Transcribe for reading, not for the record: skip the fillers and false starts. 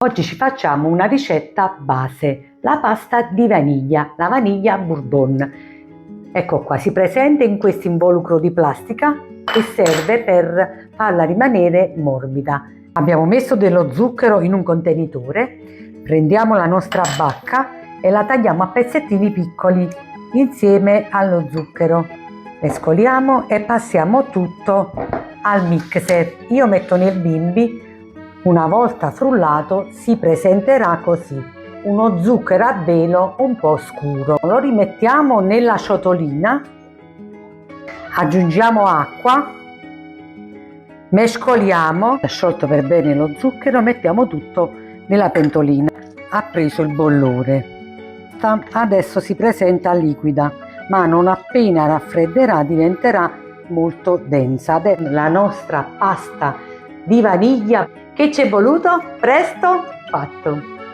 Oggi ci facciamo una ricetta base, la pasta di vaniglia, la vaniglia bourbon. Ecco qua, si presenta in questo involucro di plastica e serve per farla rimanere morbida. Abbiamo messo dello zucchero in un contenitore, prendiamo la nostra bacca e la tagliamo a pezzettini piccoli insieme allo zucchero. Mescoliamo e passiamo tutto al mixer. Io metto nel bimbi. Una volta frullato si presenterà così, uno zucchero a velo un po' scuro. Lo rimettiamo nella ciotolina, aggiungiamo acqua, mescoliamo, sciolto per bene lo zucchero, mettiamo tutto nella pentolina. Ha preso il bollore, adesso si presenta liquida, ma non appena raffredderà diventerà molto densa. La nostra pasta di vaniglia. Che ci è voluto? Presto fatto!